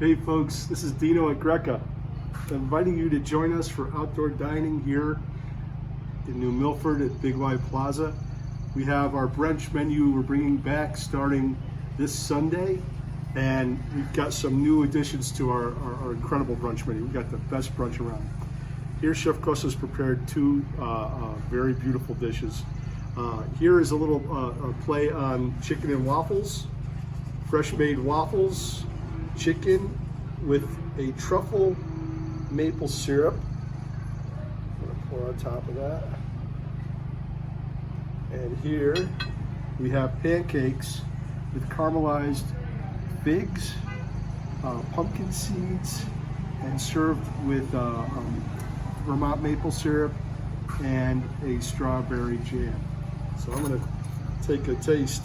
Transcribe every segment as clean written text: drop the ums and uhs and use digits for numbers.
Hey folks, this is Dino at Greca. I'm inviting you to join us for outdoor dining here in New Milford at Big Y Plaza. We have our brunch menu we're bringing back starting this Sunday, and we've got some new additions to our incredible brunch menu. We've got the best brunch around. Here Chef Costa's prepared two very beautiful dishes. Here is a little play on chicken and waffles, fresh made waffles, chicken with a truffle maple syrup. I'm gonna pour on top of that. And here we have pancakes with caramelized figs, pumpkin seeds, and served with Vermont maple syrup and a strawberry jam. So I'm gonna take a taste.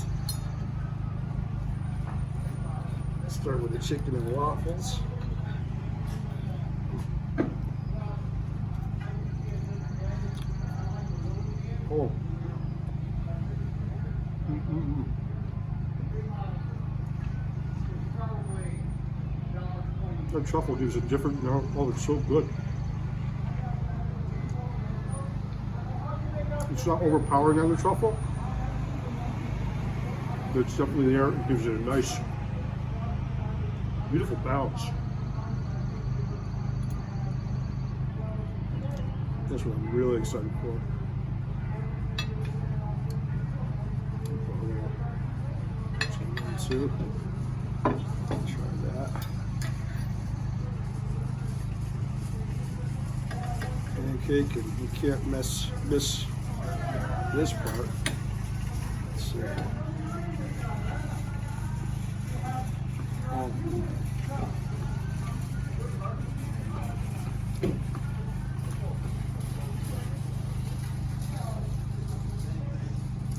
Start with the chicken and waffles. Oh. That truffle gives a different, oh, it's so good. It's not overpowering on the truffle, but it's definitely there. It gives it a nice, beautiful balance. That's what I'm really excited for. Too. Try that. Pancake, and you can't miss this part. Let's see.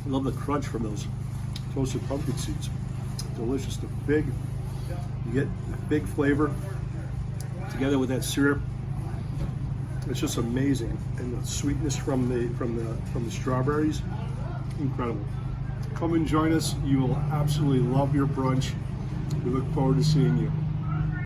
I love the crunch from those toasted pumpkin seeds. Delicious. The fig, you get the fig flavor together with that syrup. It's just amazing, and the sweetness from the strawberries, incredible. Come and join us. You will absolutely love your brunch. We look forward to seeing you.